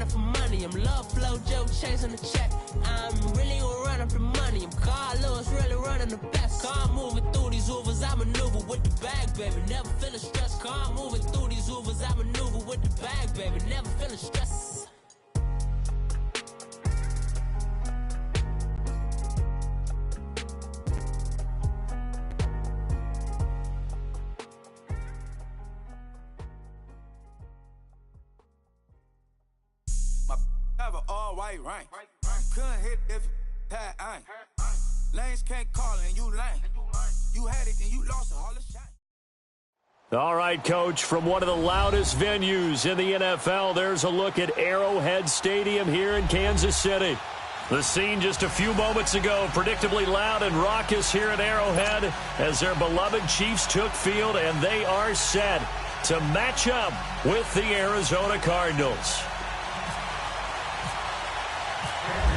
running for money. I'm love flow, joke, chasing the check. I'm really gonna run up the money. I'm Carlos, really running the best. Car moving through these Ubers, I maneuver with the bag, baby. Never feeling stressed. Car moving through these Ubers, I maneuver with the bag, baby. Never feeling stressed. Have an all-white rank. Couldn't hit if had ain't. Lanes can't call it and you lame. You had it and you lost it, all the shine. All right, Coach, from one of the loudest venues in the NFL, there's a look at Arrowhead Stadium here in Kansas City. The scene just a few moments ago, predictably loud and raucous here at Arrowhead as their beloved Chiefs took field, and they are set to match up with the Arizona Cardinals.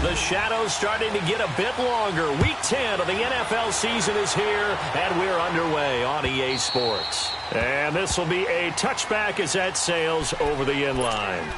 The shadows starting to get a bit longer. Week 10 of the NFL season is here, and we're underway on EA Sports. And this will be a touchback as that sails over the inline.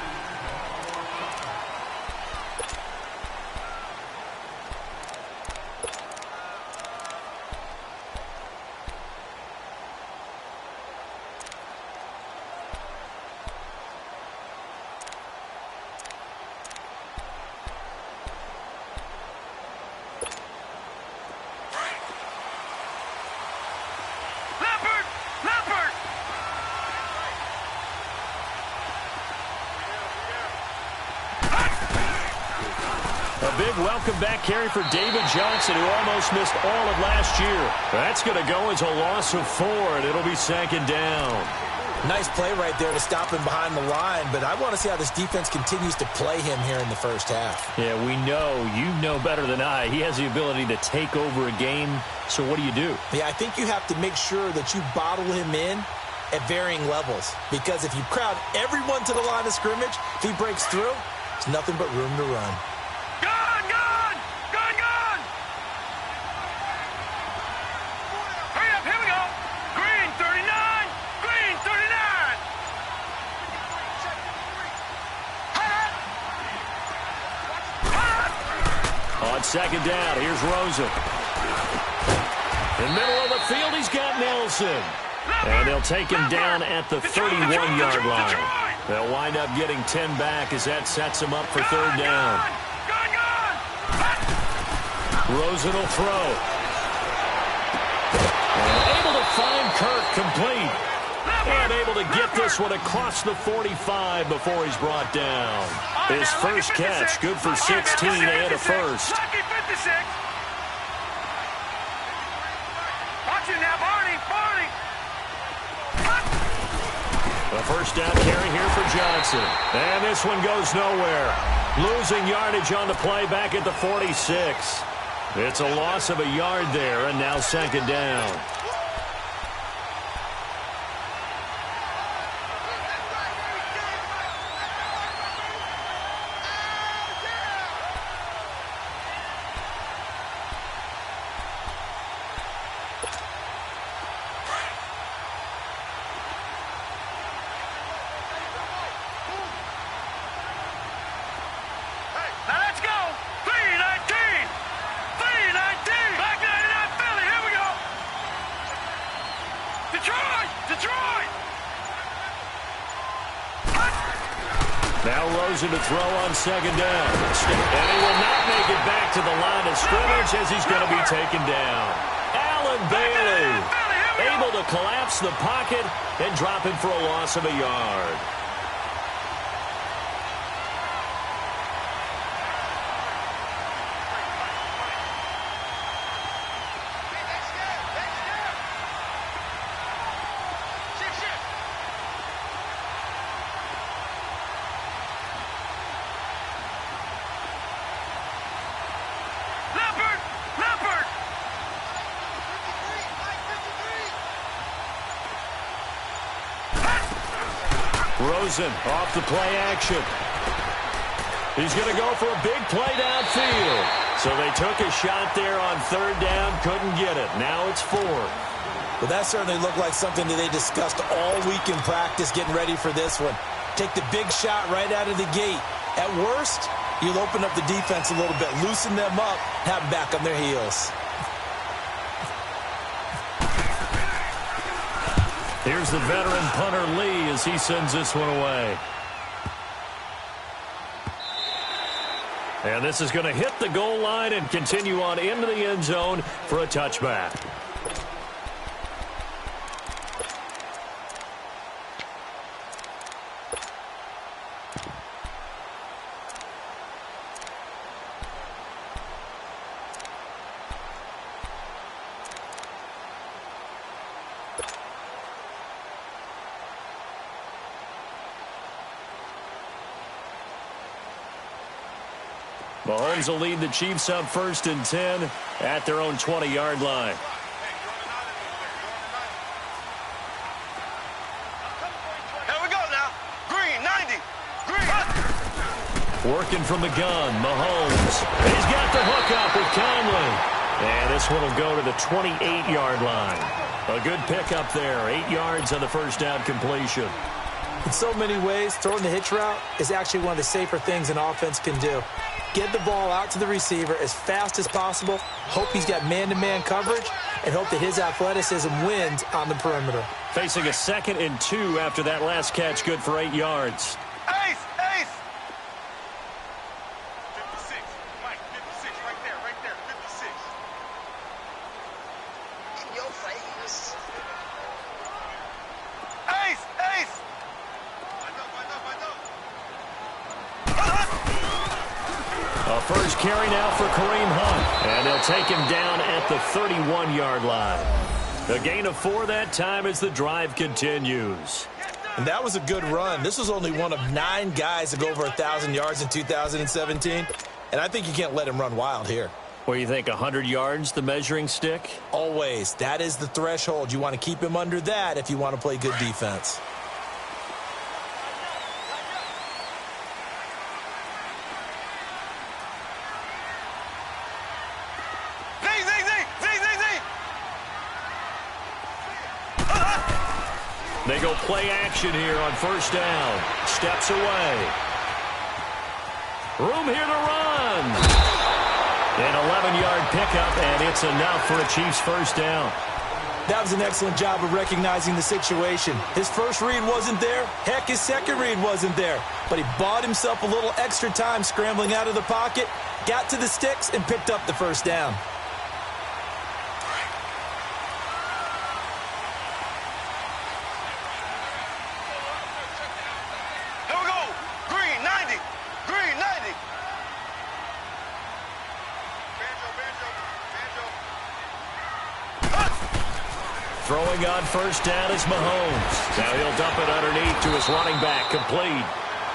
Welcome back carry for David Johnson, who almost missed all of last year. That's going to go as a loss of 4, and it'll be second down. Nice play right there to stop him behind the line, but I want to see how this defense continues to play him here in the first half. Yeah, we know. You know better than I. He has the ability to take over a game, so what do you do? Yeah, I think you have to make sure that you bottle him in at varying levels, because if you crowd everyone to the line of scrimmage, if he breaks through, there's nothing but room to run. Second down, here's Rosen. In the middle of the field, he's got Nelson. And they'll take him down at the 31-yard line. They'll wind up getting 10 back as that sets him up for third down. Rosen will throw. And able to find Kirk complete. And able to get this one across the 45 before he's brought down. His first catch, good for 16 and a first. A first down carry here for Johnson. And this one goes nowhere. Losing yardage on the play back at the 46. It's a loss of a yard there, and now second down. To throw on second down. And he will not make it back to the line of scrimmage as he's going to be taken down. Allen Bailey able to collapse the pocket and drop him for a loss of a yard. Rosen off the play action. He's going to go for a big play downfield. So they took a shot there on third down, couldn't get it. Now it's 4. Well, that certainly looked like something that they discussed all week in practice getting ready for this one. Take the big shot right out of the gate At worst, you'll open up the defense a little bit, loosen them up, have them back on their heels. Here's the veteran punter Lee as he sends this one away. And this is going to hit the goal line and continue on into the end zone for a touchback. Mahomes will lead the Chiefs up 1st and 10 at their own 20-yard line. Here we go now. Green, 90. Green. Working from the gun, Mahomes. He's got the hook up with Conley. And this one will go to the 28-yard line. A good pickup there. 8 yards on the first down completion. In so many ways, throwing the hitch route is actually one of the safer things an offense can do. Get the ball out to the receiver as fast as possible, hope he's got man-to-man coverage, and hope that his athleticism wins on the perimeter. Facing a 2nd and 2 after that last catch, good for 8 yards. Ace, ace. 56, Mike, 56, right there, 56. In your face. Ace, ace. A first carry now for Kareem Hunt. And they'll take him down at the 31-yard line. A gain of 4 that time as the drive continues. And that was a good run. This was only one of 9 guys to go over 1,000 yards in 2017. And I think you can't let him run wild here. What do you think, 100 yards, the measuring stick? Always. That is the threshold. You want to keep him under that if you want to play good defense. They go play action here on 1st down. Steps away. Room here to run. An 11-yard pickup, and it's enough for a Chiefs 1st down. That was an excellent job of recognizing the situation. His first read wasn't there. Heck, his second read wasn't there. But he bought himself a little extra time scrambling out of the pocket, got to the sticks, and picked up the 1st down. Throwing on 1st down is Mahomes. Now he'll dump it underneath to his running back, complete.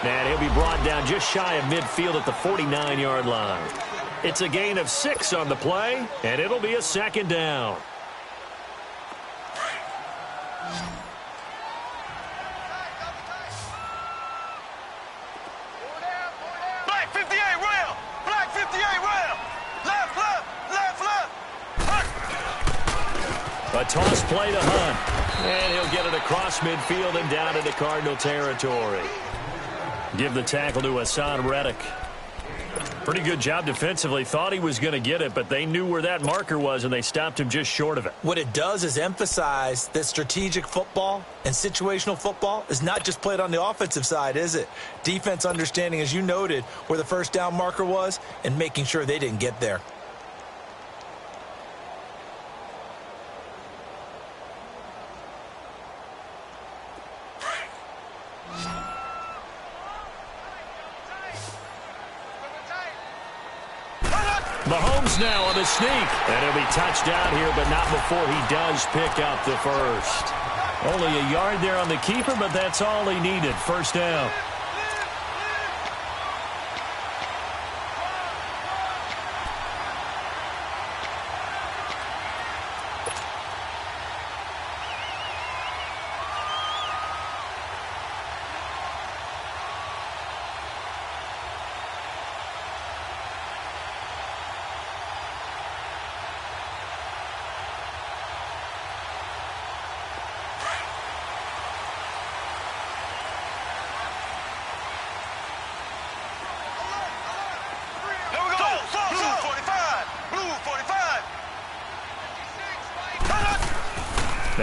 And he'll be brought down just shy of midfield at the 49-yard line. It's a gain of 6 on the play, and it'll be a 2nd down. Black 58 rail. Black 58 rail. Left, left, left, left. A toss play to Hunt. And he'll get it across midfield and down into Cardinal territory. Give the tackle to Hassan Reddick. Pretty good job defensively. Thought he was going to get it, but they knew where that marker was, and they stopped him just short of it. What it does is emphasize that strategic football and situational football is not just played on the offensive side, is it? Defense understanding, as you noted, where the 1st down marker was and making sure they didn't get there. Mahomes now on the sneak. And he'll be touched down here, but not before he does pick up the first. Only a yard there on the keeper, but that's all he needed. 1st down.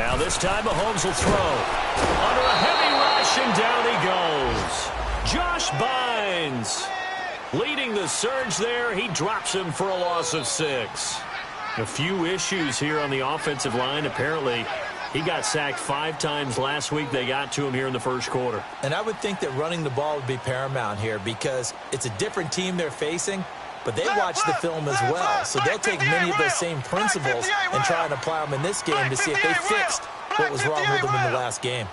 Now this time Mahomes will throw. Under a heavy rush, and down he goes. Josh Bynes leading the surge there. He drops him for a loss of 6. A few issues here on the offensive line. Apparently, he got sacked 5 times last week. They got to him here in the first quarter. And I would think that running the ball would be paramount here because it's a different team they're facing, but they watch the film as well. So they'll take many of those same principles and try and apply them in this game to see if they fixed what was wrong with them in the last game.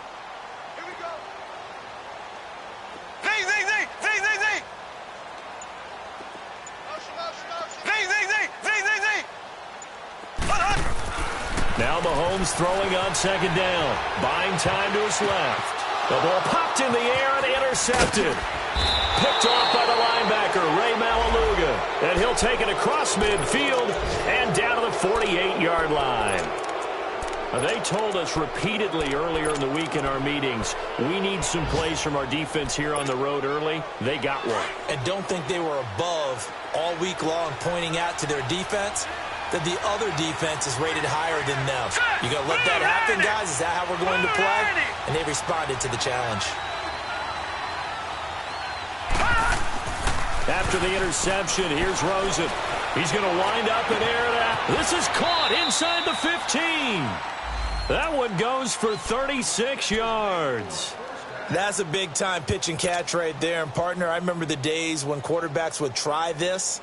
Now Mahomes throwing on second down. Buying time to his left. The ball popped in the air and intercepted. Picked off by the linebacker, Ray Malaluga. And he'll take it across midfield and down to the 48-yard line. They told us repeatedly earlier in the week in our meetings, we need some plays from our defense here on the road early. They got one. And don't think they were above all week long pointing out to their defense that the other defense is rated higher than them. You going to let that happen, guys? Is that how we're going to play? And they responded to the challenge. After the interception, here's Rosen. He's going to wind up and air it out. This is caught inside the 15. That one goes for 36 yards. That's a big-time pitch and catch right there. And, partner, I remember the days when quarterbacks would try this.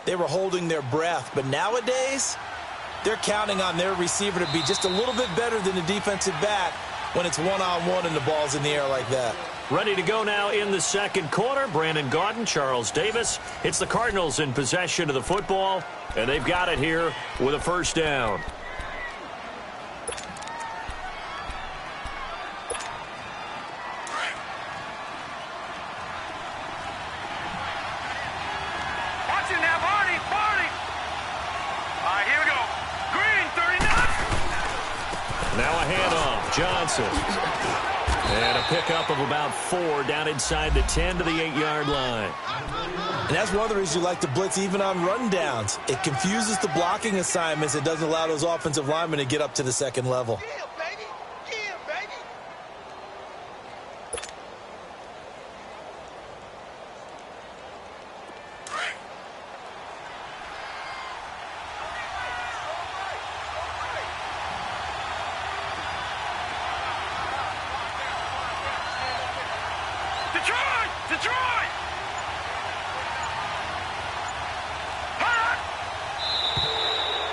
They were holding their breath. But nowadays, they're counting on their receiver to be just a little bit better than the defensive back when it's one-on-one and the ball's in the air like that. Ready to go now in the second quarter. Brandon Gaudin, Charles Davis. It's the Cardinals in possession of the football, and they've got it here with a first down. Johnson. And a pickup of about 4 down inside the 10 to the 8-yard line. And that's one of the reasons you like to blitz even on rundowns. It confuses the blocking assignments. It doesn't allow those offensive linemen to get up to the second level.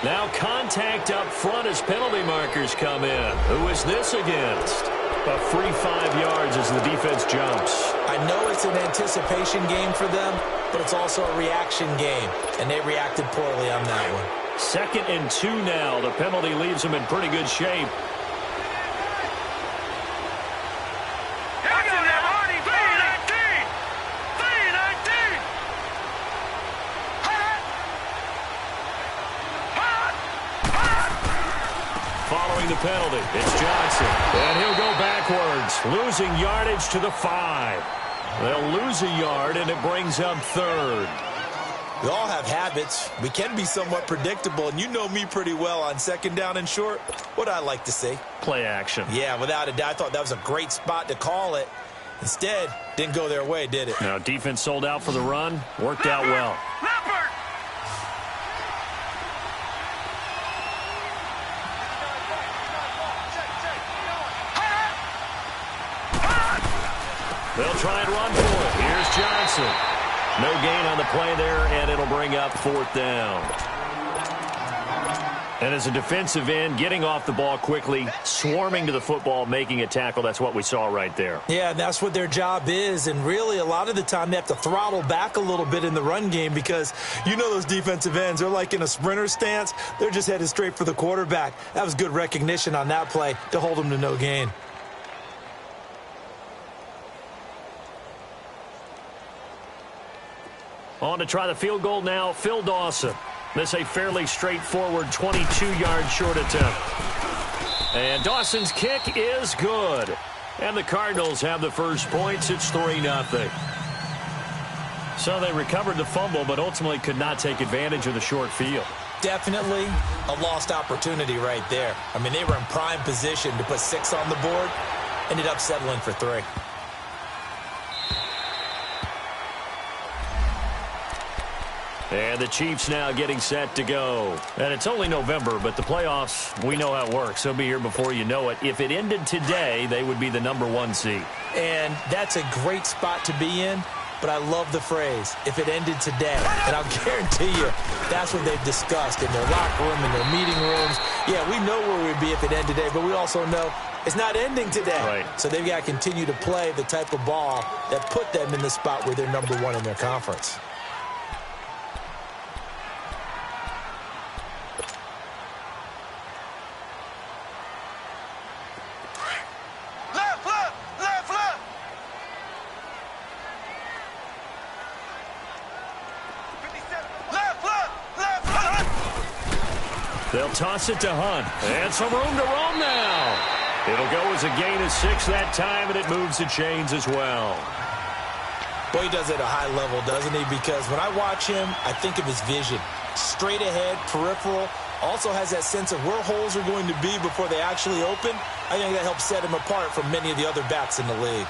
Now contact up front as penalty markers come in. Who is this against? A free 5 yards as the defense jumps. I know it's an anticipation game for them, but it's also a reaction game, and they reacted poorly on that one. 2nd and 2 now. The penalty leaves them in pretty good shape. The penalty. It's Johnson. And he'll go backwards, losing yardage to the 5. They'll lose a yard, and it brings up 3rd. We all have habits. We can be somewhat predictable, and you know me pretty well on 2nd down and short. What I like to say? Play action. Yeah, without a doubt. I thought that was a great spot to call it. Instead, didn't go their way, did it? Now, defense sold out for the run. Worked out well. They'll try and run for it. Here's Johnson. No gain on the play there, and it'll bring up 4th down. And as a defensive end, getting off the ball quickly, swarming to the football, making a tackle, that's what we saw right there. Yeah, that's what their job is. And really, a lot of the time, they have to throttle back a little bit in the run game because you know those defensive ends, they're like in a sprinter stance. They're just headed straight for the quarterback. That was good recognition on that play to hold them to no gain. On to try the field goal now, Phil Dawson. This a fairly straightforward 22-yard short attempt. And Dawson's kick is good. And the Cardinals have the first points. It's 3-0. So they recovered the fumble, but ultimately could not take advantage of the short field. definitely a lost opportunity right there. I mean, they were in prime position to put 6 on the board, ended up settling for 3. And the Chiefs now getting set to go. And it's only November, but the playoffs, we know how it works. They'll be here before you know it. If it ended today, they would be the #1 seed. And that's a great spot to be in, but I love the phrase, if it ended today. And I'll guarantee you, that's what they've discussed in their locker room, in their meeting rooms. Yeah, we know where we'd be if it ended today, but we also know it's not ending today. Right. So they've got to continue to play the type of ball that put them in the spot where they're #1 in their conference. They'll toss it to Hunt. And some room to roam now. It'll go as a gain of 6 that time, and it moves the chains as well. Well, he does it at a high level, doesn't he? Because when I watch him, I think of his vision. Straight ahead, peripheral. Also has that sense of where holes are going to be before they actually open. I think that helps set him apart from many of the other backs in the league.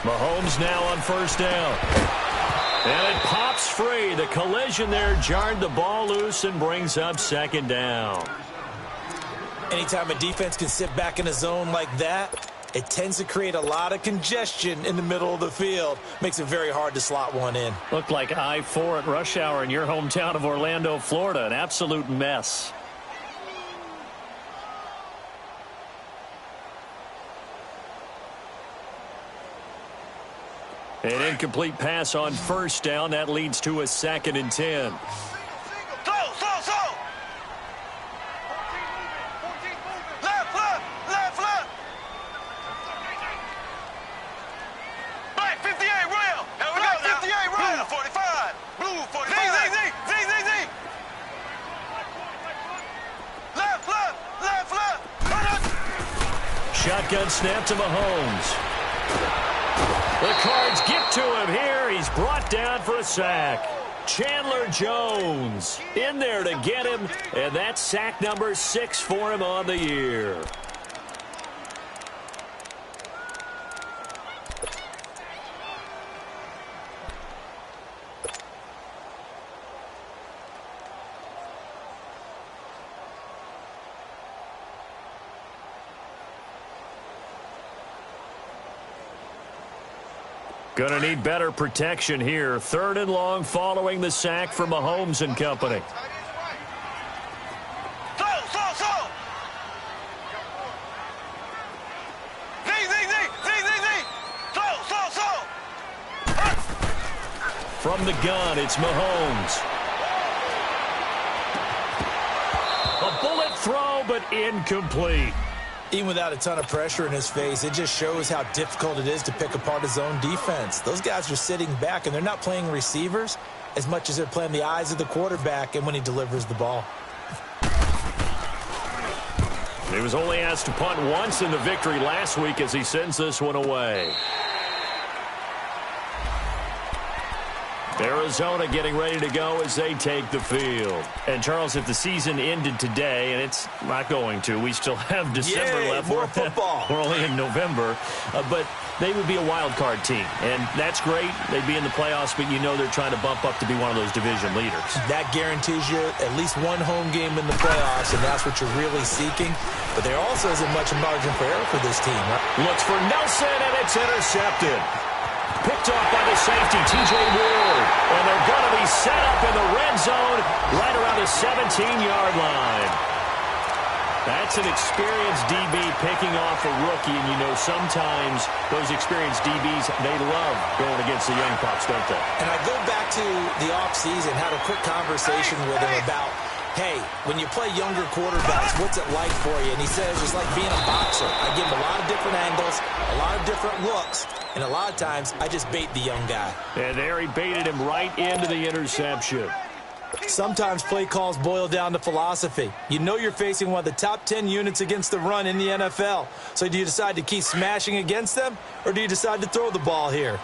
Mahomes now on first down. And it pops free. The collision there jarred the ball loose and brings up second down. Anytime a defense can sit back in a zone like that, it tends to create a lot of congestion in the middle of the field. Makes it very hard to slot one in. Looked like I-4 at rush hour in your hometown of Orlando, Florida. An absolute mess. An incomplete pass on first down. That leads to a 2nd and 10. Left. Black 58 rail. Black 58 rail. Blue 45. Blue 45. Z. Left. Shotgun snap to Mahomes. The Cards get to him here. He's brought down for a sack. Chandler Jones in there to get him, and that's sack number 6 for him on the year. Going to need better protection here. 3rd and long following the sack from Mahomes and company. From the gun, it's Mahomes. A bullet throw, but incomplete. Even without a ton of pressure in his face, it just shows how difficult it is to pick apart his own defense. Those guys are sitting back, and they're not playing receivers as much as they're playing the eyes of the quarterback and when he delivers the ball. He was only asked to punt once in the victory last week as he sends this one away. Arizona getting ready to go as they take the field. And, Charles, if the season ended today, and it's not going to, we still have December left. More football. We're only in November. But they would be a wild card team. And that's great. They'd be in the playoffs, but you know they're trying to bump up to be one of those division leaders. That guarantees you at least one home game in the playoffs, and that's what you're really seeking. But there also isn't much margin for error for this team, right? Looks for Nelson, and it's intercepted. Picked off by the safety, T.J. Ward. And they're going to be set up in the red zone right around the 17-yard line. That's an experienced DB picking off a rookie, and you know sometimes those experienced DBs, they love going against the young pups, don't they? And I go back to the offseason, had a quick conversation with him about, hey, when you play younger quarterbacks, what's it like for you? And he says it's like being a boxer. I give him a lot of different angles, a lot of different looks, and a lot of times I just bait the young guy. And there he baited him right into the interception. Sometimes play calls boil down to philosophy. You know you're facing one of the top 10 units against the run in the NFL. So do you decide to keep smashing against them, or do you decide to throw the ball here?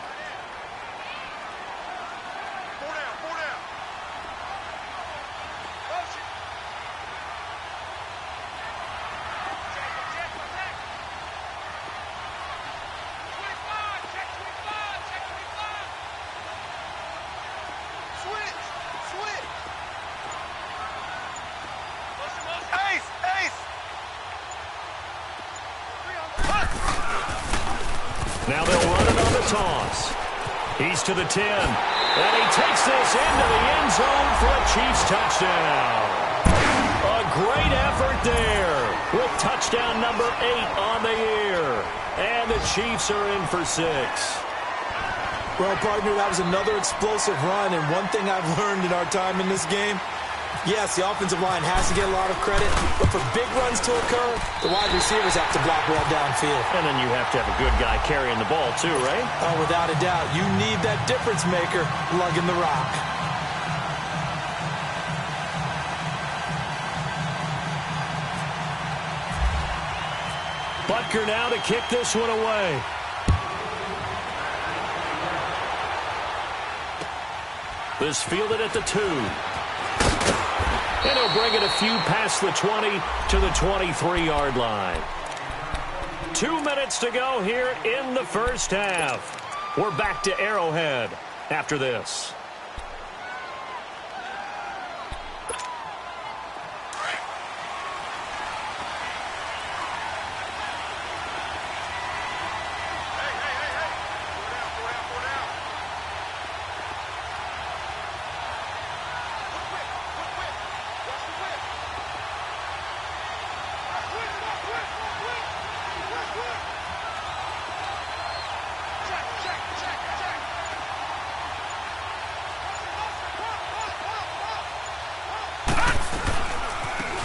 Now they'll run it on the toss. He's to the 10. And he takes this into the end zone for a Chiefs touchdown. A great effort there with touchdown number 8 on the year. And the Chiefs are in for 6. Well, partner, that was another explosive run. And one thing I've learned in our time in this game, yes, the offensive line has to get a lot of credit, but for big runs to occur, the wide receivers have to block well downfield. And then you have to have a good guy carrying the ball too, right? Oh, without a doubt. You need that difference maker lugging the rock. Butker now to kick this one away. This fielded at the 2. And he'll bring it a few past the 20 to the 23-yard line. 2 minutes to go here in the first half. We're back to Arrowhead after this.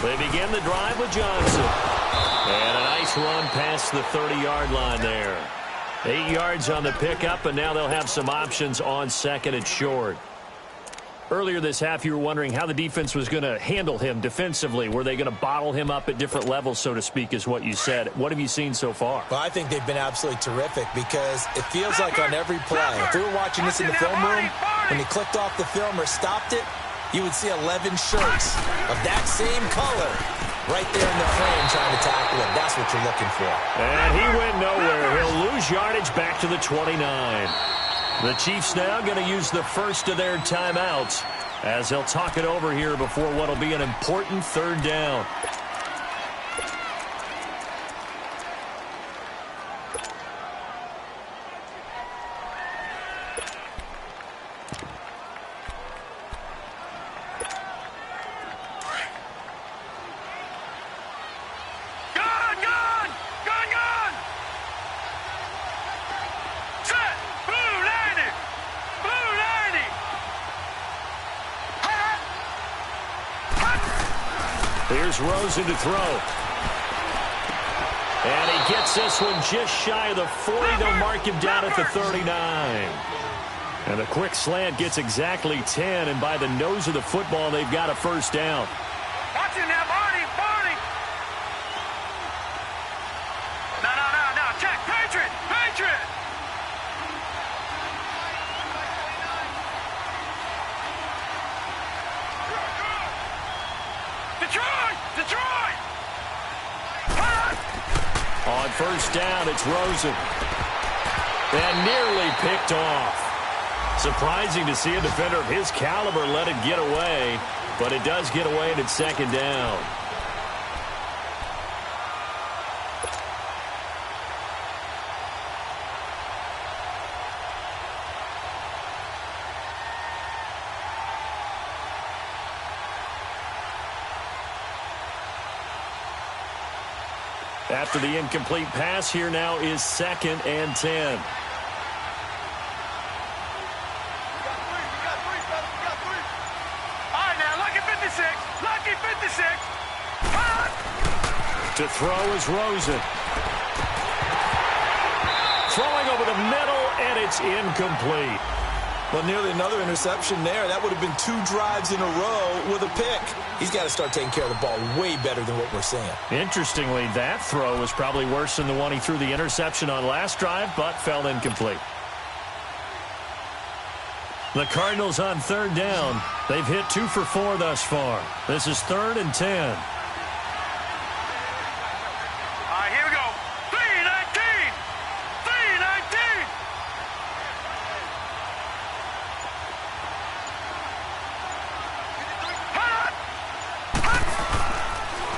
They begin the drive with Johnson. And a nice run past the 30-yard line there. 8 yards on the pickup, and now they'll have some options on second and short. Earlier this half, you were wondering how the defense was going to handle him defensively. Were they going to bottle him up at different levels, so to speak, is what you said. What have you seen so far? Well, I think they've been absolutely terrific because it feels like on every play, if we were watching this in the film room, when he clicked off the film or stopped it, you would see 11 shirts of that same color right there in the frame trying to tackle him. That's what you're looking for. And he went nowhere. He'll lose yardage back to the 29. The Chiefs now going to use the first of their timeouts as they'll talk it over here before what will be an important third down. Here's Rosen to throw. And he gets this one just shy of the 40. They'll mark him down at the 39. And a quick slant gets exactly 10. And by the nose of the football, they've got a first down. Watch him now, Barney, Barney. No, check, Patriot. Detroit! On first down, it's Rosen. And nearly picked off. Surprising to see a defender of his caliber let it get away, but it does get away and it's second down. After the incomplete pass, here now is 2nd and 10. Lucky 56. To throw is Rosen. Throwing over the middle, and it's incomplete. Well, nearly another interception there. That would have been 2 drives in a row with a pick. He's got to start taking care of the ball way better than what we're seeing. Interestingly, that throw was probably worse than the one he threw the interception on last drive, but fell incomplete. The Cardinals on 3rd down. They've hit 2 for 4 thus far. This is 3rd and 10. All right, here we go. 3-19. 3-19.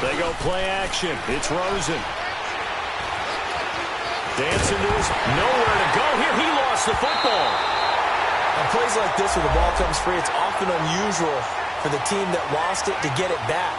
They go play action. It's Rosen. Dancing to his nowhere to go here. He lost the football. On plays like this where the ball comes free, it's often unusual for the team that lost it to get it back.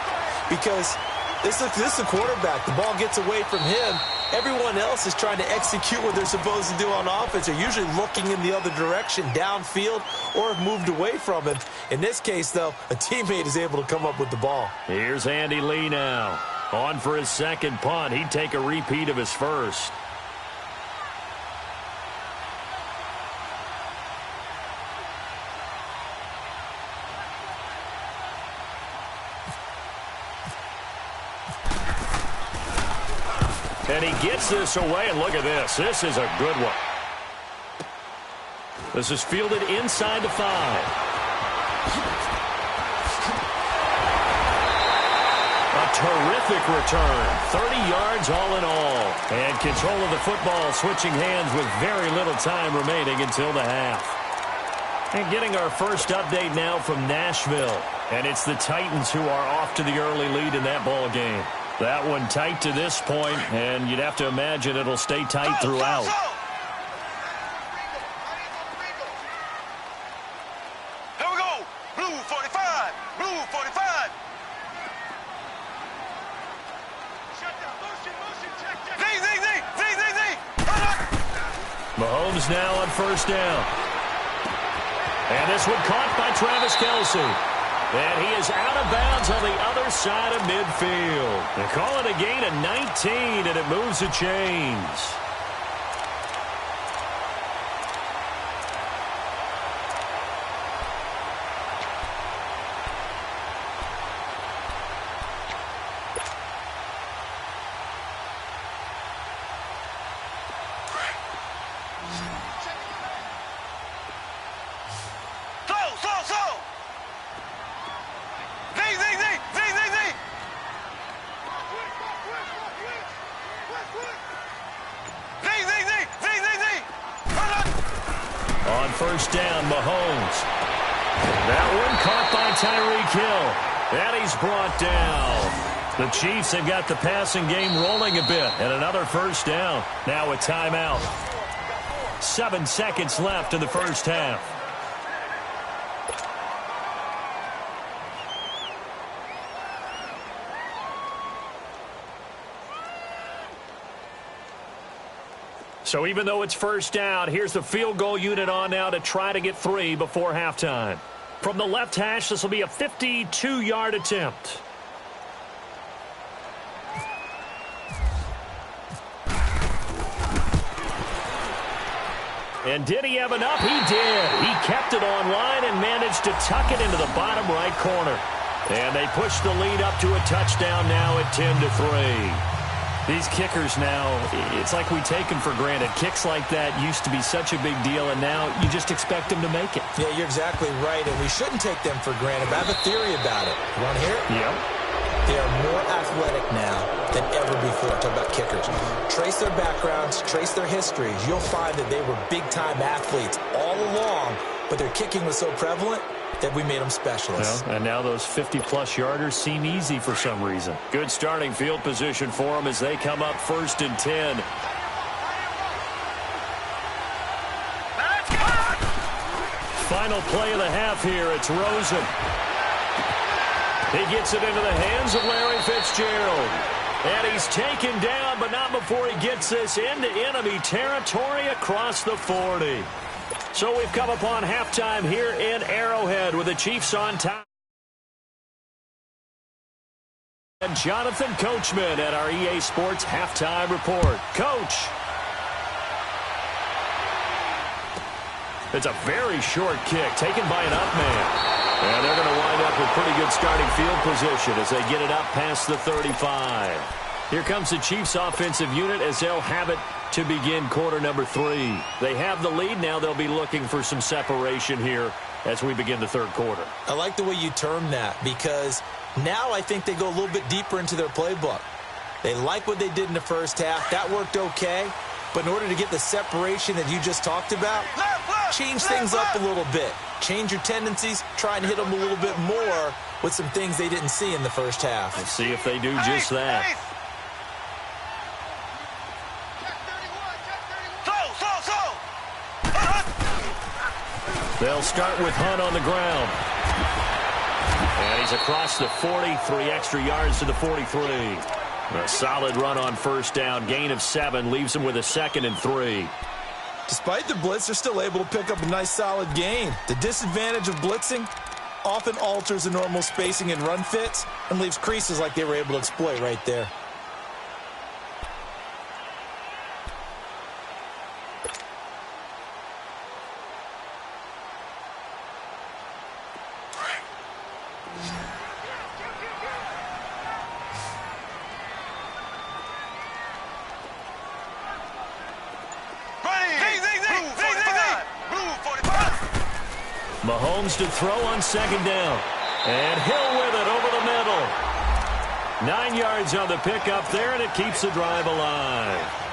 Because this is the quarterback. The ball gets away from him. Everyone else is trying to execute what they're supposed to do on offense. They're usually looking in the other direction, downfield, or have moved away from him. In this case, though, a teammate is able to come up with the ball. Here's Andy Lee now. On for his 2nd punt. He'd take a repeat of his first. And he gets this away, and look at this. This is a good one. This is fielded inside the 5. A terrific return. 30 yards all in all. And control of the football switching hands with very little time remaining until the half. And getting our first update now from Nashville. And it's the Titans who are off to the early lead in that ball game. That one tight to this point, and you'd have to imagine it'll stay tight throughout. Here we go. Blue 45. Blue 45. Mahomes now on 1st down. And this one caught by Travis Kelce. And he is out of bounds on the other side of midfield. They call it a gain of 19, and it moves the chains. On 1st down, Mahomes. That one caught by Tyreek Hill. And he's brought down. The Chiefs have got the passing game rolling a bit. And another 1st down. Now a timeout. 7 seconds left in the first half. So even though it's 1st down, here's the field goal unit on now to try to get 3 before halftime. From the left hash, this will be a 52-yard attempt. And did he have enough? He did. He kept it online and managed to tuck it into the bottom right corner. And they push the lead up to a touchdown now at 10-3. These kickers now, it's like we take them for granted. Kicks like that used to be such a big deal, and now you just expect them to make it. Yeah, you're exactly right, and we shouldn't take them for granted. But I have a theory about it. You want to hear it? Yep. They are more athletic now than ever before. Talk about kickers. Trace their backgrounds, trace their histories. You'll find that they were big-time athletes all along, but their kicking was so prevalent that we made them specialists. Well, and now those 50-plus yarders seem easy for some reason. Good starting field position for them as they come up 1st and 10. Final play of the half here. It's Rosen. He gets it into the hands of Larry Fitzgerald. And he's taken down, but not before he gets this into enemy territory across the 40. So we've come upon halftime here in Arrowhead with the Chiefs on top. And Jonathan Coachman at our EA Sports Halftime Report. Coach. It's a very short kick taken by an up man. And they're going to wind up with pretty good starting field position as they get it up past the 35. Here comes the Chiefs offensive unit as they'll have it to begin quarter number 3. They have the lead. Now they'll be looking for some separation here as we begin the third quarter. I like the way you term that because now I think they go a little bit deeper into their playbook. They like what they did in the first half. That worked okay. But in order to get the separation that you just talked about, change things up a little bit. Change your tendencies. Try and hit them a little bit more with some things they didn't see in the first half. Let's see if they do just that. They'll start with Hunt on the ground. And he's across the 40, 3 extra yards to the 43. A solid run on first down. Gain of 7 leaves him with a 2nd and 3. Despite the blitz, they're still able to pick up a nice solid gain. The disadvantage of blitzing often alters the normal spacing and run fits and leaves creases like they were able to exploit right there. Mahomes to throw on second down. And Hill with it over the middle. 9 yards on the pickup there, and it keeps the drive alive.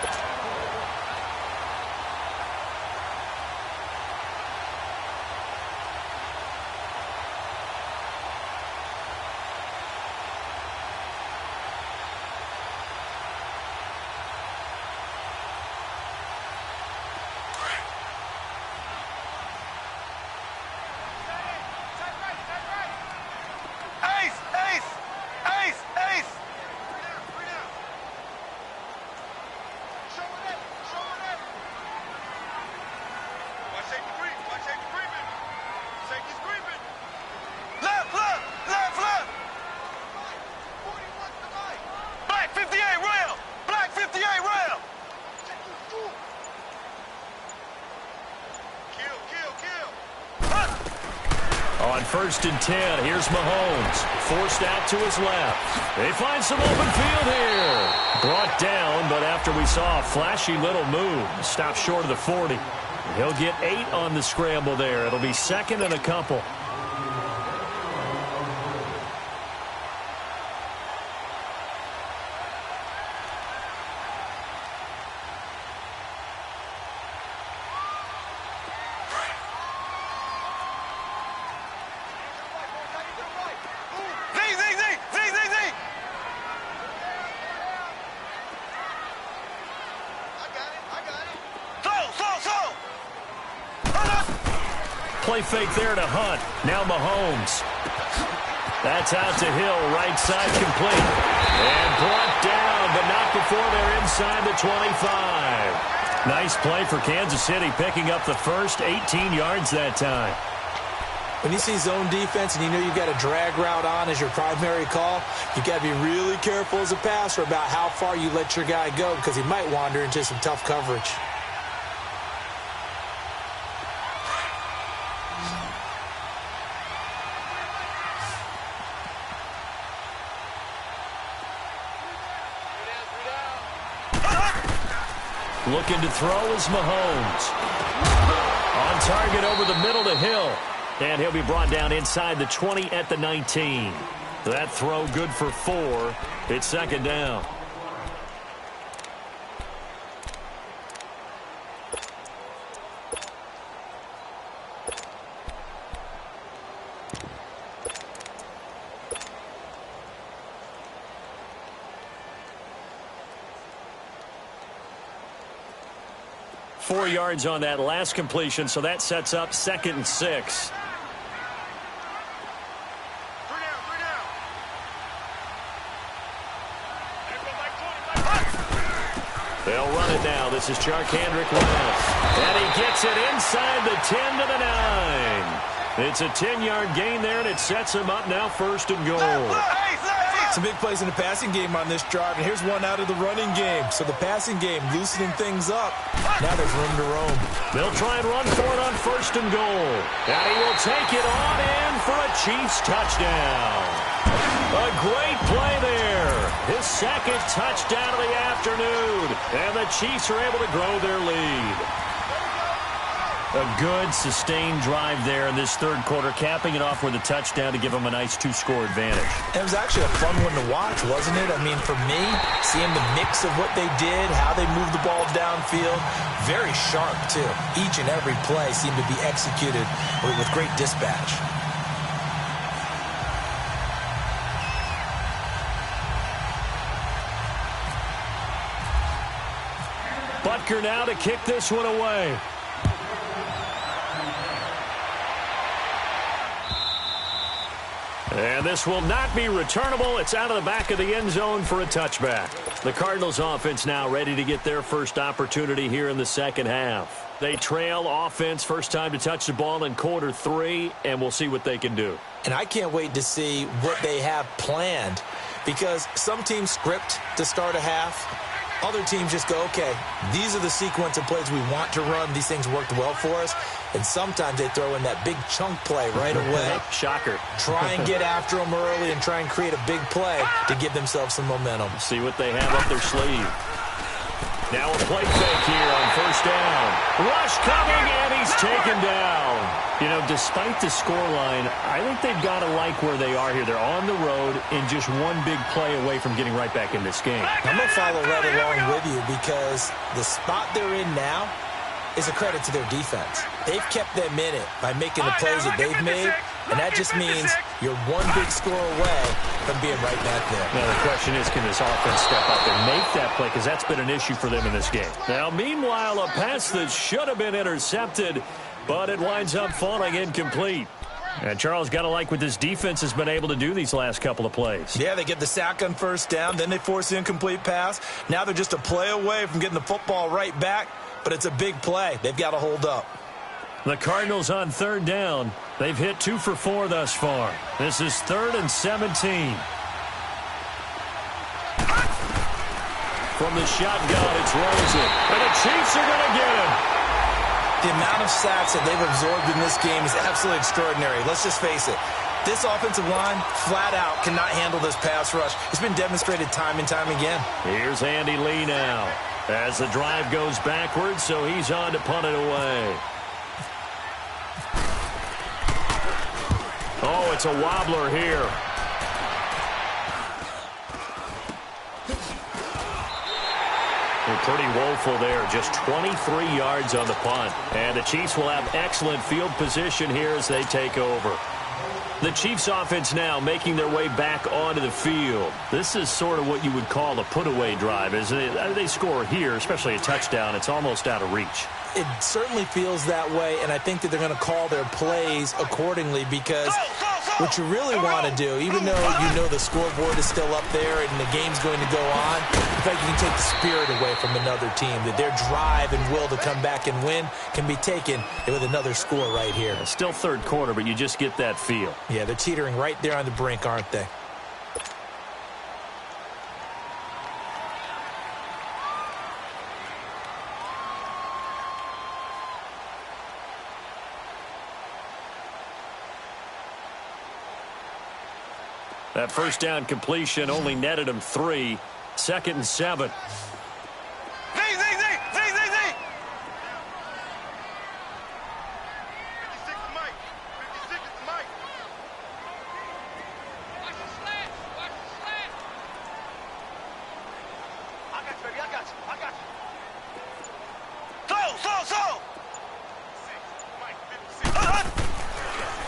On 1st and 10, here's Mahomes. Forced out to his left. They find some open field here. Brought down, but after we saw a flashy little move, stopped short of the 40. He'll get 8 on the scramble there. It'll be 2nd and a couple. Play fake there to Hunt. Now Mahomes. That's out to Hill. Right side complete. And brought down, but not before they're inside the 25. Nice play for Kansas City, picking up the first 18 yards that time. When you see zone defense and you know you've got a drag route on as your primary call, you've got to be really careful as a passer about how far you let your guy go because he might wander into some tough coverage. Looking to throw is Mahomes. On target over the middle to Hill. And he'll be brought down inside the 20 at the 19. That throw good for 4. It's 2nd down. Four yards on that last completion, so that sets up 2nd and 6. This is Charkandrick West. And he gets it inside the 10 to the 9. It's a 10-yard gain there, and it sets him up now 1st and goal. Some big plays in the passing game on this drive, and here's one out of the running game. So the passing game loosening things up. Now there's room to roam. They'll try and run for it on 1st and goal. And he will take it on in for a Chiefs touchdown. A great play there. His 2nd touchdown of the afternoon. And the Chiefs are able to grow their lead. A good, sustained drive there in this 3rd quarter, capping it off with a touchdown to give them a nice 2-score advantage. It was actually a fun one to watch, wasn't it? I mean, for me, seeing the mix of what they did, how they moved the ball downfield, very sharp, too. Each and every play seemed to be executed with great dispatch. Butker now to kick this one away. And this will not be returnable. It's out of the back of the end zone for a touchback. The Cardinals offense now ready to get their first opportunity here in the 2nd half. They trail offense, first time to touch the ball in quarter 3, and we'll see what they can do. And I can't wait to see what they have planned, because some teams script to start a half. Other teams just go, okay, these are the sequence of plays we want to run. These things worked well for us. And sometimes they throw in that big chunk play right away. Shocker. Try and get after them early and try and create a big play to give themselves some momentum. See what they have up their sleeve. Now a play fake here on 1st down. Rush coming, and he's taken down. You know, despite the scoreline, I think they've got to like where they are here. They're on the road and just one big play away from getting right back in this game. I'm going to follow right along with you, because the spot they're in now is a credit to their defense. They've kept them in it by making the plays that they've made, and that just means you're one big score away from being right back there. Now the question is, can this offense step up and make that play, because that's been an issue for them in this game. Now, meanwhile, a pass that should have been intercepted, but it winds up falling incomplete. And Charles, got to like what this defense has been able to do these last couple of plays. Yeah, they get the sack on 1st down, then they force the incomplete pass. Now they're just a play away from getting the football right back, but it's a big play. They've got to hold up. The Cardinals on 3rd down. They've hit 2 for 4 thus far. This is 3rd and 17. From the shotgun, it's Rosen. And the Chiefs are going to get him. The amount of sacks that they've absorbed in this game is absolutely extraordinary. Let's just face it. This offensive line, flat out, cannot handle this pass rush. It's been demonstrated time and time again. Here's Andy Lee now, as the drive goes backwards, so he's on to punt it away. Oh, it's a wobbler here. They're pretty woeful there. Just 23 yards on the punt. And the Chiefs will have excellent field position here as they take over. The Chiefs offense now making their way back onto the field. This is sort of what you would call a put-away drive, isn't it? They score here, especially a touchdown. It's almost out of reach. It certainly feels that way, and I think that they're going to call their plays accordingly, because what you really want to do, even though you know the scoreboard is still up there and the game's going to go on, in fact, you can take the spirit away from another team, that their drive and will to come back and win can be taken with another score right here. It's still 3rd quarter, but you just get that feel. Yeah, they're teetering right there on the brink, aren't they? That 1st down completion only netted him 3. 2nd and 7. Z.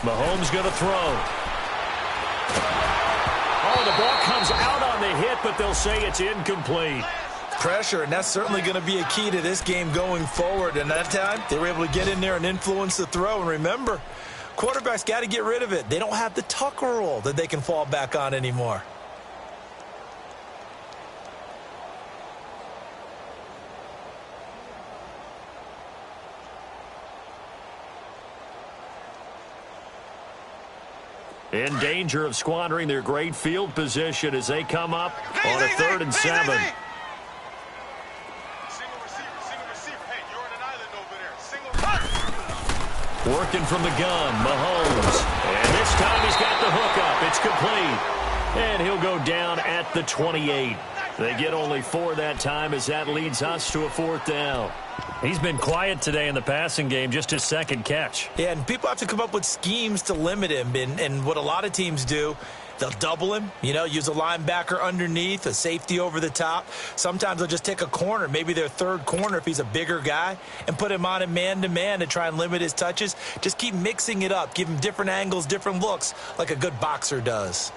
Mahomes going to throw. Oh, the ball comes out on the hit, but they'll say it's incomplete. Pressure, and that's certainly going to be a key to this game going forward. And that time, they were able to get in there and influence the throw. And remember, quarterbacks got to get rid of it. They don't have the tuck rule that they can fall back on anymore. In danger of squandering their great field position as they come up on a 3rd and 7. Single receiver. Hey, you're on an island over there. Working from the gun, Mahomes. And this time he's got the hook up. It's complete. And he'll go down at the 28. They get only 4 that time as that leads us to a 4th down. He's been quiet today in the passing game, just his 2nd catch. Yeah, and people have to come up with schemes to limit him. And what a lot of teams do, they'll double him, use a linebacker underneath, a safety over the top. Sometimes they'll just take a corner, maybe their 3rd corner if he's a bigger guy, and put him on a man-to-man to try and limit his touches. Just keep mixing it up. Give him different angles, different looks, like a good boxer does.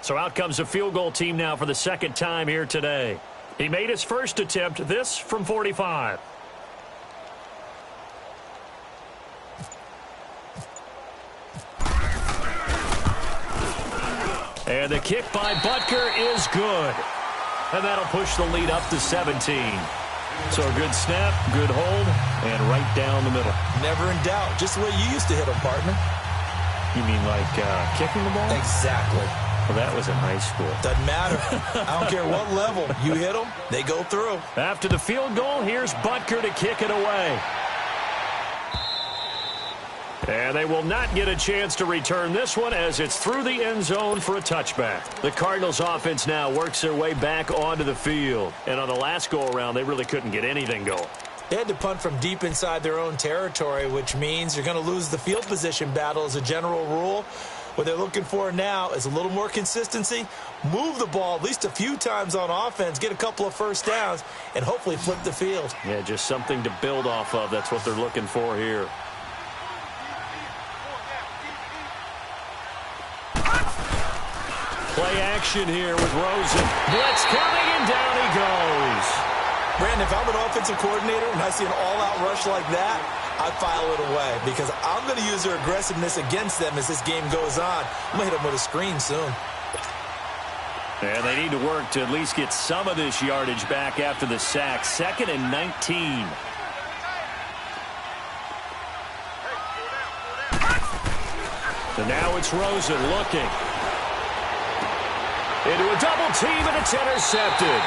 So out comes a field goal team now for the 2nd time here today. He made his first attempt, this from 45. And the kick by Butker is good. And that'll push the lead up to 17. So a good snap, good hold, and right down the middle. Never in doubt. Just the way you used to hit them, partner. You mean like kicking the ball? Exactly. Well, that was in high school. Doesn't matter. I don't care what level. You hit them, they go through. After the field goal, here's Butker to kick it away. And they will not get a chance to return this one as it's through the end zone for a touchback. The Cardinals offense now works their way back onto the field. And on the last go-around, they really couldn't get anything going. They had to punt from deep inside their own territory, which means you're going to lose the field position battle as a general rule. What they're looking for now is a little more consistency, move the ball at least a few times on offense, get a couple of first downs, and hopefully flip the field. Yeah, just something to build off of. That's what they're looking for here. Play action here with Rosen. Blitz coming, and down he goes. Brandon, if I'm an offensive coordinator and I see an all-out rush like that, I file it away because I'm going to use their aggressiveness against them as this game goes on. I'm going to hit them with a screen soon. And they need to work to at least get some of this yardage back after the sack. 2nd and 19. So now it's Rosen looking. Into a double team, and it's intercepted.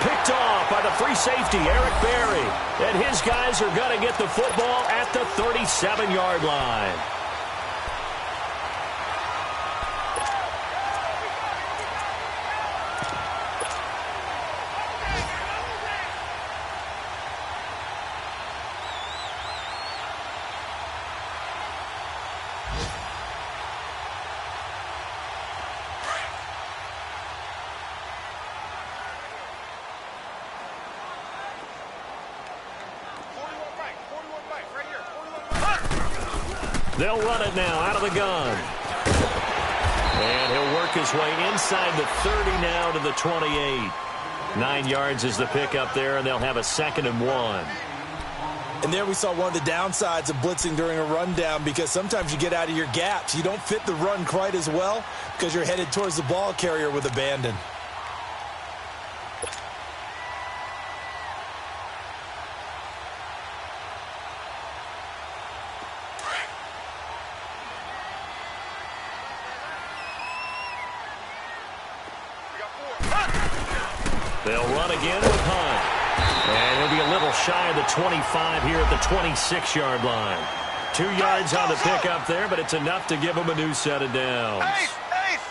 Picked off by the free safety, Eric Berry. And his guys are going to get the football at the 37-yard line. They'll run it now out of the gun. And he'll work his way inside the 30 now to the 28. 9 yards is the pickup there, and they'll have a 2nd and 1. And there we saw one of the downsides of blitzing during a rundown because sometimes you get out of your gaps. You don't fit the run quite as well because you're headed towards the ball carrier with abandon. They'll run again with Hunt. And he'll be a little shy of the 25 here at the 26-yard line. 2 yards on the pickup there, but it's enough to give him a new set of downs.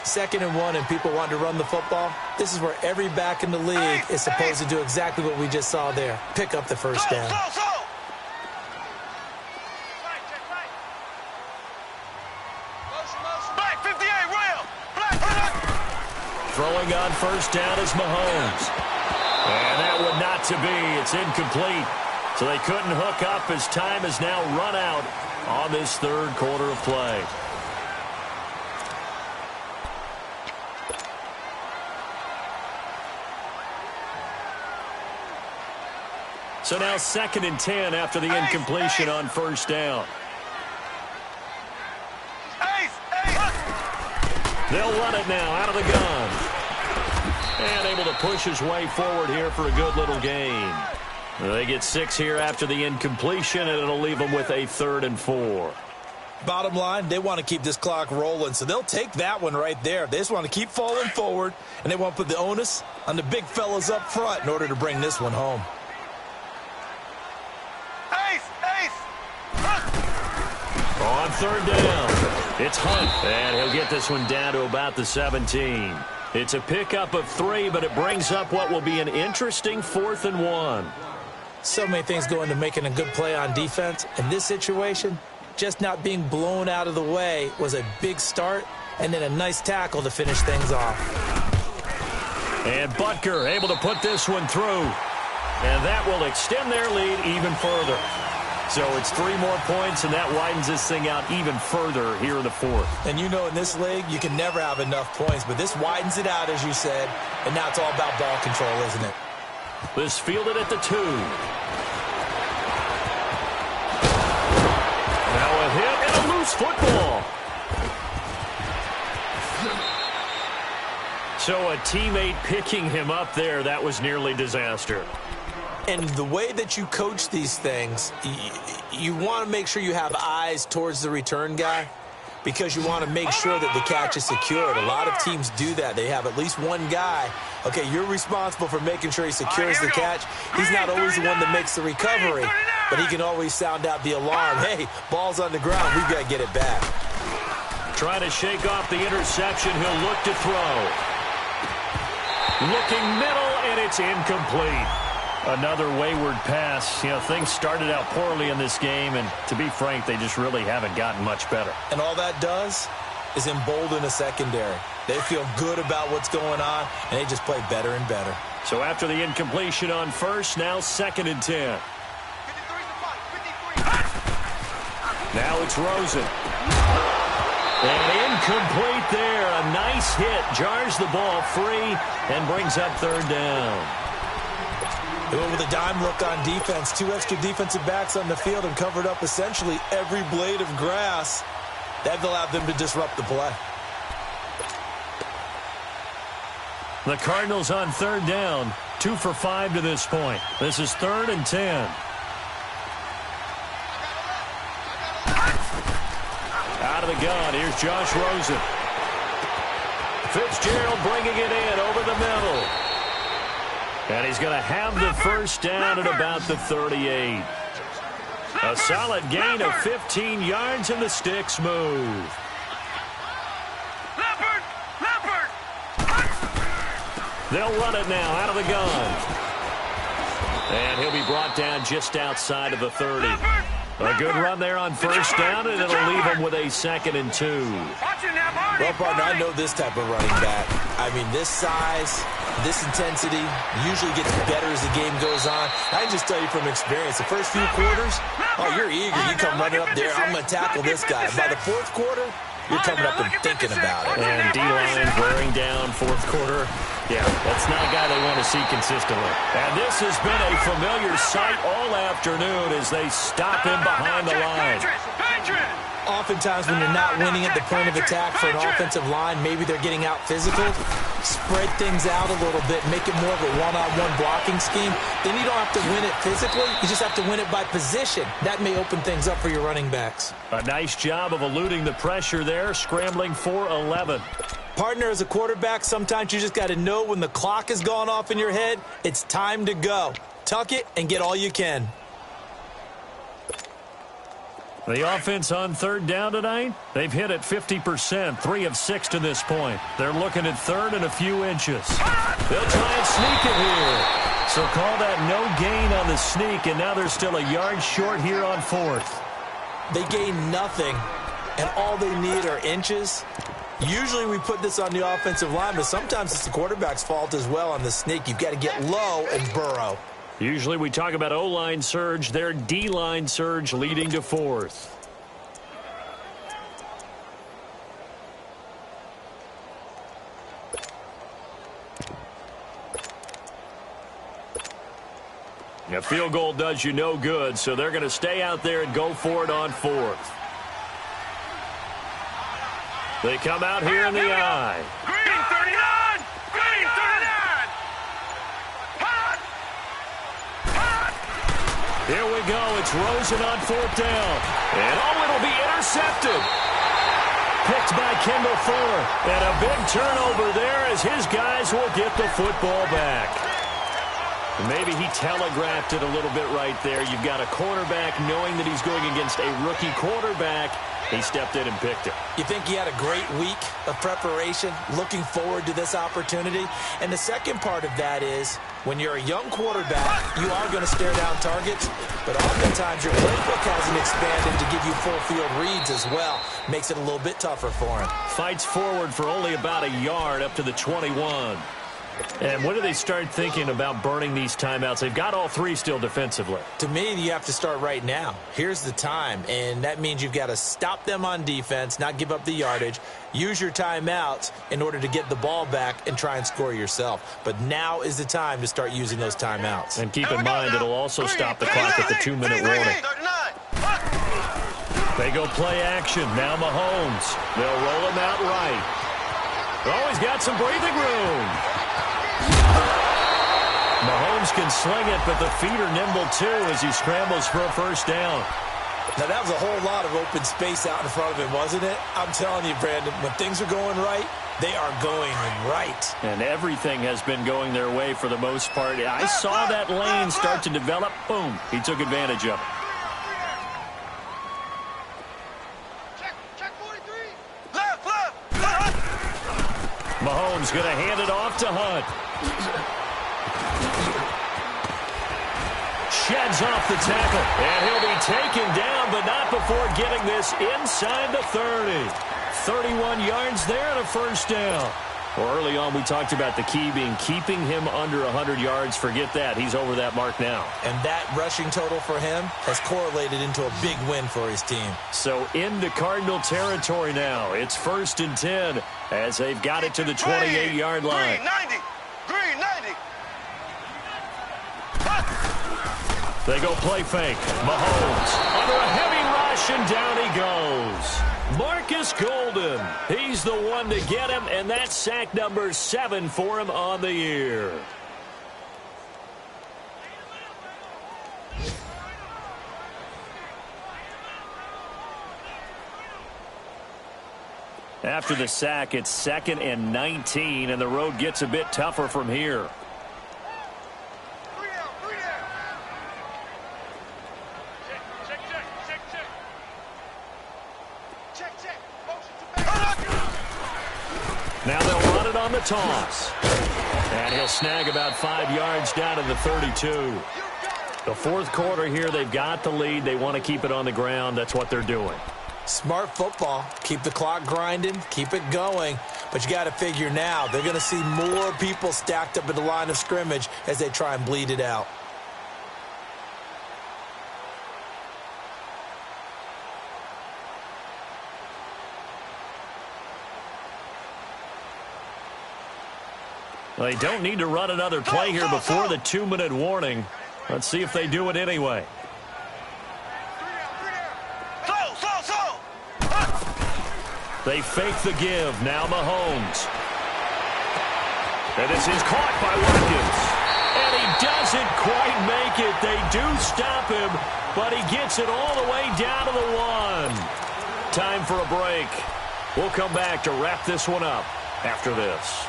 2nd and 1 and people want to run the football. This is where every back in the league is supposed to do exactly what we just saw there. Pick up the first down. Throwing on first down is Mahomes. And that would not to be. It's incomplete. So they couldn't hook up as time has now run out on this 3rd quarter of play. So now 2nd and 10 after the incompletion on first down. They'll run it now out of the gun. And able to push his way forward here for a good little gain. They get 6 here after the incompletion, and it'll leave them with a 3rd and 4. Bottom line, they want to keep this clock rolling, so they'll take that one right there. They just want to keep falling forward, and they want to put the onus on the big fellas up front in order to bring this one home. On 3rd down, it's Hunt, and he'll get this one down to about the 17. It's a pickup of 3, but it brings up what will be an interesting 4th and 1. So many things go into making a good play on defense. In this situation, just not being blown out of the way was a big start, and then a nice tackle to finish things off. And Butker able to put this one through, and that will extend their lead even further. So it's 3 more points, and that widens this thing out even further here in the 4th. And you know in this league, you can never have enough points, but this widens it out, as you said, and now it's all about ball control, isn't it? This fielded at the 2. Now a hit and a loose football. So a teammate picking him up there, that was nearly disaster. And the way that you coach these things, you want to make sure you have eyes towards the return guy because you want to make sure that the catch is secured. A lot of teams do that. They have at least one guy. Okay, you're responsible for making sure he secures the catch. He's not always the one that makes the recovery, but he can always sound out the alarm. Hey, ball's on the ground. We've got to get it back. Trying to shake off the interception. He'll look to throw. Looking middle, and it's incomplete. Another wayward pass. You know, things started out poorly in this game, and to be frank, they just really haven't gotten much better. And all that does is embolden a secondary. They feel good about what's going on, and they just play better and better. So after the incompletion on 1st, now 2nd and 10. Now it's Rosen. And incomplete there. A nice hit. Jars the ball free and brings up 3rd down. They went with a dime look on defense. 2 extra defensive backs on the field and covered up essentially every blade of grass. That allowed them to disrupt the play. The Cardinals on 3rd down. 2 for 5 to this point. This is 3rd and 10. Out of the gun, here's Josh Rosen. Fitzgerald bringing it in over the middle. And he's going to have the 1st down at about the 38. A solid gain of 15 yards, and the sticks move. They'll run it now out of the gun. And he'll be brought down just outside of the 30. A good run there on 1st down, and it'll leave him with a 2nd and 2. Well, partner, I know this type of running back. I mean, this size, this intensity usually gets better as the game goes on. I can just tell you from experience, the first few quarters, oh, you're eager. You come running up there, I'm going to tackle this guy. By the 4th quarter, you're coming up and thinking about it. And D-line wearing down 4th quarter. Yeah, that's not a guy they want to see consistently. And this has been a familiar sight all afternoon as they stop him behind the line. Oftentimes when you're not winning at the point of attack for an offensive line, maybe they're getting out physical. Spread things out a little bit, make it more of a one-on-one blocking scheme. Then you don't have to win it physically. You just have to win it by position. That may open things up for your running backs. A nice job of eluding the pressure there, scrambling for 11. Partner, as a quarterback, sometimes you just got to know when the clock has gone off in your head, it's time to go. Tuck it and get all you can. The offense on 3rd down tonight, they've hit it 50%, 3 of 6 to this point. They're looking at 3rd and a few inches. They'll try and sneak it here. So call that no gain on the sneak, and now they're still a yard short here on 4th. They gain nothing, and all they need are inches. Usually we put this on the offensive line, but sometimes it's the quarterback's fault as well on the sneak. You've got to get low and burrow. Usually we talk about O-line surge, their D-line surge leading to 4th. A field goal does you no good, so they're going to stay out there and go for it on 4th. They come out here in the eye. Green 39! Green 39! go. It's Rosen on 4th down. And it'll be intercepted. Picked by Kendall Fuller. And a big turnover there as his guys will get the football back. Maybe he telegraphed it a little bit right there. You've got a quarterback knowing that he's going against a rookie quarterback. He stepped in and picked it. You think he had a great week of preparation, looking forward to this opportunity? And the second part of that is, when you're a young quarterback, you are going to stare down targets, but oftentimes your playbook hasn't expanded to give you full field reads as well. Makes it a little bit tougher for him. Fights forward for only about a yard up to the 21. And when do they start thinking about burning these timeouts? They've got all three still defensively. To me, you have to start right now. Here's the time, and that means you've got to stop them on defense, not give up the yardage, use your timeouts in order to get the ball back and try and score yourself. But now is the time to start using those timeouts. And keep in mind, it'll also stop the clock at the 2-minute warning. They go play action. Now Mahomes. They'll roll him out right. Oh, he's got some breathing room. Mahomes can sling it, but the feet are nimble, too, as he scrambles for a first down. Now, that was a whole lot of open space out in front of him, wasn't it? I'm telling you, Brandon, when things are going right, they are going right. And everything has been going their way for the most part. I saw that lane start to develop. Boom. He took advantage of it. Mahomes going to hand it off to Hunt. Sheds off the tackle, and he'll be taken down, but not before getting this inside the 30. 31 yards there and a first down. Well, early on, we talked about the key being keeping him under 100 yards. Forget that. He's over that mark now. And that rushing total for him has correlated into a big win for his team. So into Cardinal territory now. It's 1st and 10 as they've got it to the 28-yard line. Green 90. They go play fake. Mahomes under a heavy rush, and down he goes. Marcus Golden. He's the one to get him, and that's sack number 7 for him on the year. After the sack, it's 2nd and 19, and the road gets a bit tougher from here. Now they'll run it on the toss. And he'll snag about 5 yards down to the 32. The 4th quarter here, they've got the lead. They want to keep it on the ground. That's what they're doing. Smart football. Keep the clock grinding. Keep it going. But you got to figure now, they're going to see more people stacked up at the line of scrimmage as they try and bleed it out. They don't need to run another play here before the 2-minute warning. Let's see if they do it anyway. They fake the give. Now Mahomes. And this is caught by Watkins. And he doesn't quite make it. They do stop him, but he gets it all the way down to the 1. Time for a break. We'll come back to wrap this one up after this.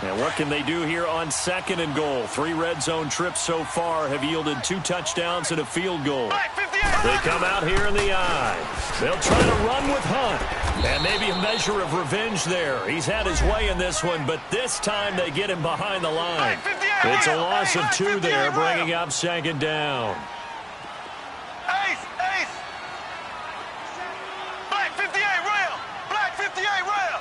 And what can they do here on 2nd and goal? 3 red zone trips so far have yielded 2 touchdowns and a field goal. They come out here in the eye. They'll try to run with Hunt. And maybe a measure of revenge there. He's had his way in this one, but this time they get him behind the line. It's a loss of 2 there, bringing up 2nd down. Black 58 rail. Black 58 rail.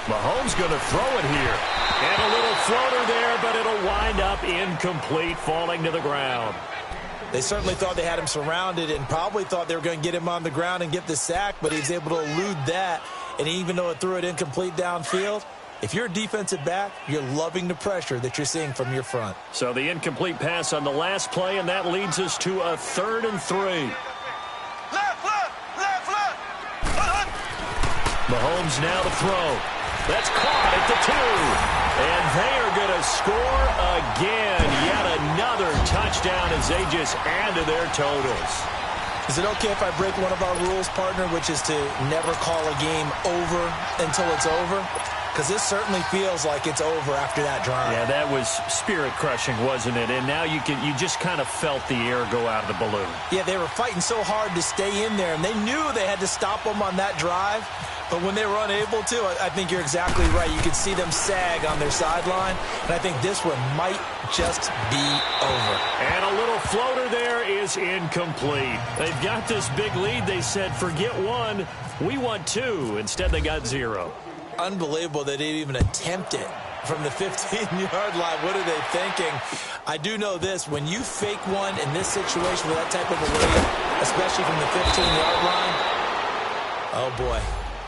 Mahomes going to throw it here. And a little floater there, but it'll wind up incomplete, falling to the ground. They certainly thought they had him surrounded and probably thought they were going to get him on the ground and get the sack, but he was able to elude that and even though it threw it incomplete downfield, if you're a defensive back, you're loving the pressure that you're seeing from your front. So the incomplete pass on the last play, and that leads us to a 3rd and 3. Mahomes now to throw. That's caught at the 2. And they are going to score again. Yet another touchdown as they just add to their totals. Is it okay if I break one of our rules, partner, which is to never call a game over until it's over? Because this certainly feels like it's over after that drive. Yeah, that was spirit-crushing, wasn't it? And now you just kind of felt the air go out of the balloon. Yeah, they were fighting so hard to stay in there, and they knew they had to stop them on that drive. But when they were unable to, I think you're exactly right. You could see them sag on their sideline, and I think this one might just be over. And a little floater there is incomplete. They've got this big lead. They said, forget 1, we want 2. Instead, they got 0. Unbelievable they didn't even attempt it from the 15-yard line. What are they thinking? I do know this. When you fake one in this situation with that type of a lead, especially from the 15-yard line, oh, boy.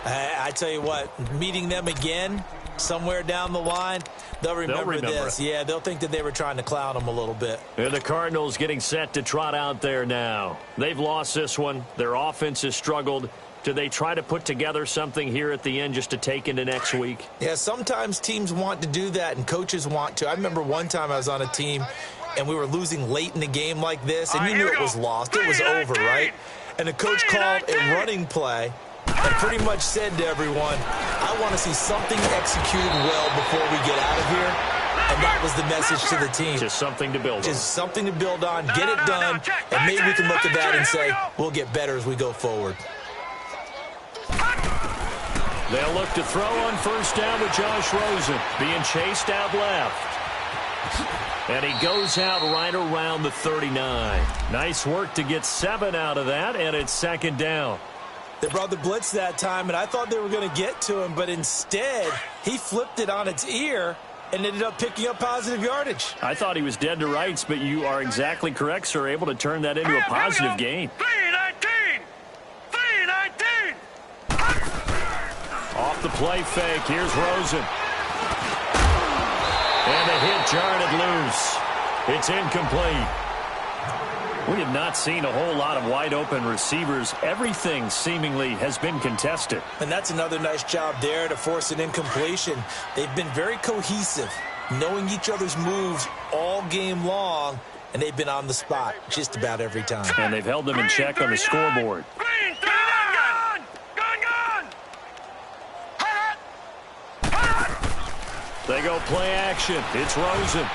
I tell you what, meeting them again somewhere down the line, they'll remember this. Yeah, they'll think that they were trying to clown them a little bit. And the Cardinals getting set to trot out there now. They've lost this one. Their offense has struggled. Do they try to put together something here at the end just to take into next week? Yeah, sometimes teams want to do that, and coaches want to. I remember one time I was on a team, and we were losing late in the game like this, and you knew it was lost. It was over, right? And the coach called a running play and pretty much said to everyone, I want to see something executed well before we get out of here. And that was the message to the team. Just something to build on. Just something to build on, get it done, and maybe we can look at that and say, we'll get better as we go forward. They'll look to throw on first down with Josh Rosen being chased out left. And he goes out right around the 39. Nice work to get 7 out of that, and it's 2nd down. They brought the blitz that time, and I thought they were going to get to him, but instead he flipped it on its ear and ended up picking up positive yardage. I thought he was dead to rights, but you are exactly correct, sir, able to turn that into a positive gain. 3-19! Off the play fake, here's Rosen. And the hit jarred it loose. It's incomplete. We have not seen a whole lot of wide-open receivers. Everything seemingly has been contested. And that's another nice job there to force an incompletion. They've been very cohesive, knowing each other's moves all game long, and they've been on the spot just about every time. And they've held them in check on the scoreboard. They go play action. It's Rosen.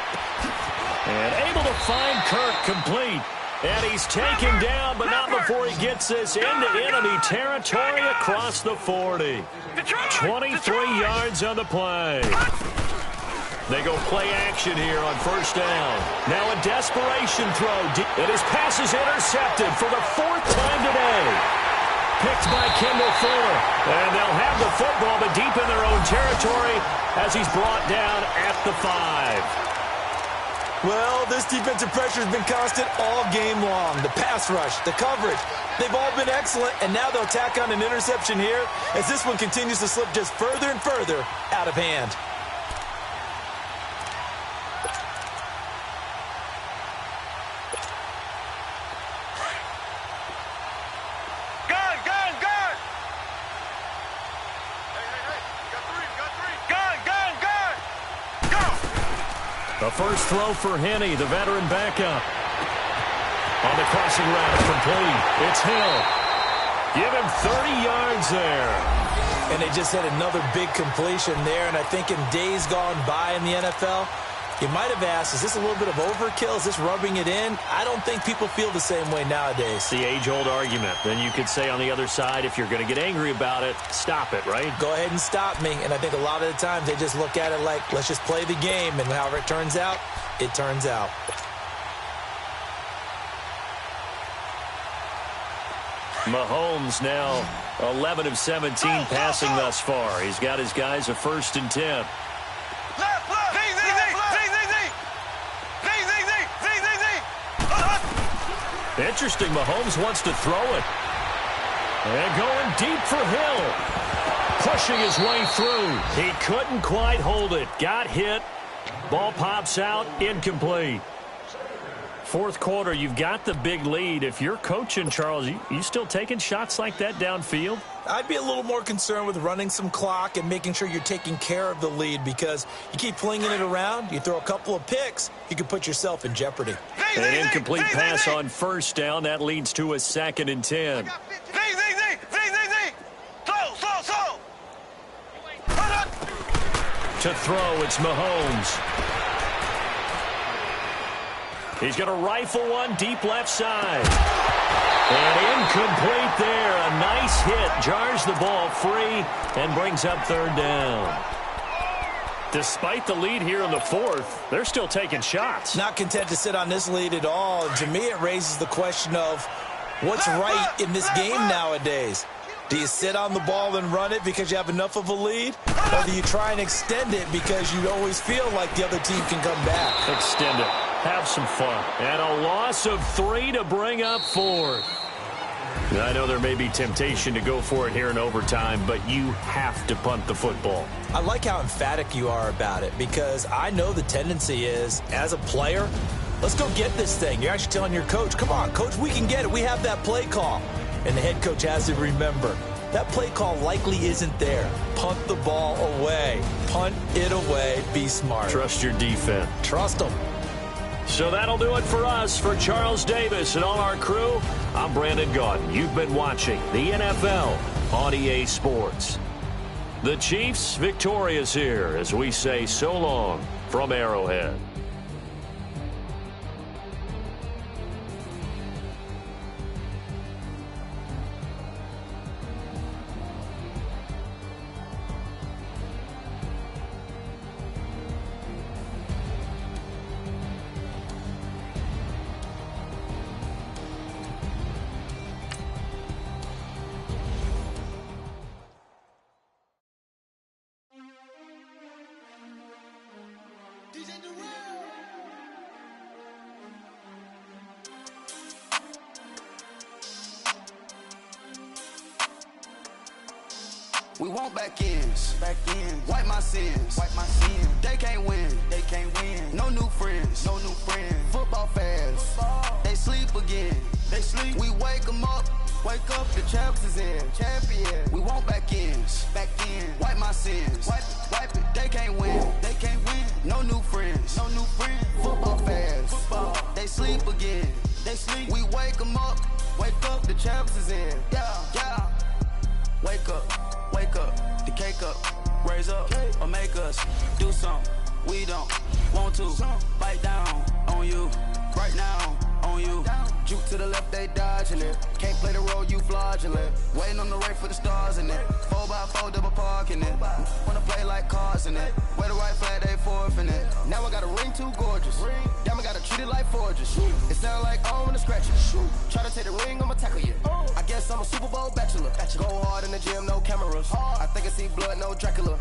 And able to find Kirk complete. And he's taken down, but not before he gets this into enemy territory across the 40. 23 yards on the play. They go play action here on first down. Now a desperation throw. And his pass is intercepted for the 4th time today. Picked by Kendall Fuller. And they'll have the football, but deep in their own territory as he's brought down at the 5. Well, this defensive pressure has been constant all game long. The pass rush, the coverage, they've all been excellent, and now they'll tack on an interception here as this one continues to slip just further and further out of hand. The first throw for Henney, the veteran backup. On the crossing route, complete. It's Hill. Give him 30 yards there. And they just had another big completion there, and I think in days gone by in the NFL, you might have asked, is this a little bit of overkill? Is this rubbing it in? I don't think people feel the same way nowadays. The age-old argument. Then you could say on the other side, if you're going to get angry about it, stop it, right? Go ahead and stop me. And I think a lot of the times they just look at it like, let's just play the game. And however it turns out, it turns out. Mahomes now 11 of 17 passing thus far. He's got his guys a 1st and 10. Interesting, Mahomes wants to throw it. And going deep for Hill. pushing his way through. He couldn't quite hold it. Got hit. Ball pops out, incomplete. Fourth quarter, you've got the big lead. If you're coaching, Charles, you still taking shots like that downfield? I'd be a little more concerned with running some clock and making sure you're taking care of the lead, because you keep flinging it around, you throw a couple of picks, you can put yourself in jeopardy. An incomplete pass on first down. That leads to a 2nd and 10. To throw, it's Mahomes. He's going to rifle one deep left side. And incomplete there. A nice hit. Jars the ball free and brings up 3rd down. Despite the lead here in the 4th, they're still taking shots. Not content to sit on this lead at all. And to me, it raises the question of what's right in this game nowadays. Do you sit on the ball and run it because you have enough of a lead? Or do you try and extend it because you always feel like the other team can come back? Extend it. Have some fun. And a loss of 3 to bring up 4th. I know there may be temptation to go for it here in overtime, but you have to punt the football. I like how emphatic you are about it, because I know the tendency is, as a player, let's go get this thing. You're actually telling your coach, come on, coach, we can get it. We have that play call. And the head coach has to remember, that play call likely isn't there. Punt the ball away. Punt it away. Be smart. Trust your defense. Trust them. So that'll do it for us. For Charles Davis and all our crew, I'm Brandon Gaudin. You've been watching the NFL on EA Sports. The Chiefs victorious here as we say so long from Arrowhead. We want back ends. Wipe my sins. They can't win. No new friends. Football fans. They sleep again. We wake them up. The champs is in. Champion. We want back ends. Wipe my sins. Wipe it. They can't win. No new friends. Football fans. They sleep again. We wake them up. The champs is in. Yeah. Wake up, the cake up, raise up, or make us do something we don't want to. Bite down on you, right now on you. Juke to the left, they dodging it. Can't play the role, you fraudulent. Waiting on the right for the stars in it. 4x4 double parking it. Wanna play like cars in it. Wear the right flag, they forfeiting it. Now I got a ring too gorgeous. Damn, I gotta treat it like forges. It sound like I wanna scratch it. Try to take the ring, I'ma tackle you. I guess I'm a Super Bowl bachelor. Go hard in the gym, no cameras. I think I see blood, no Dracula.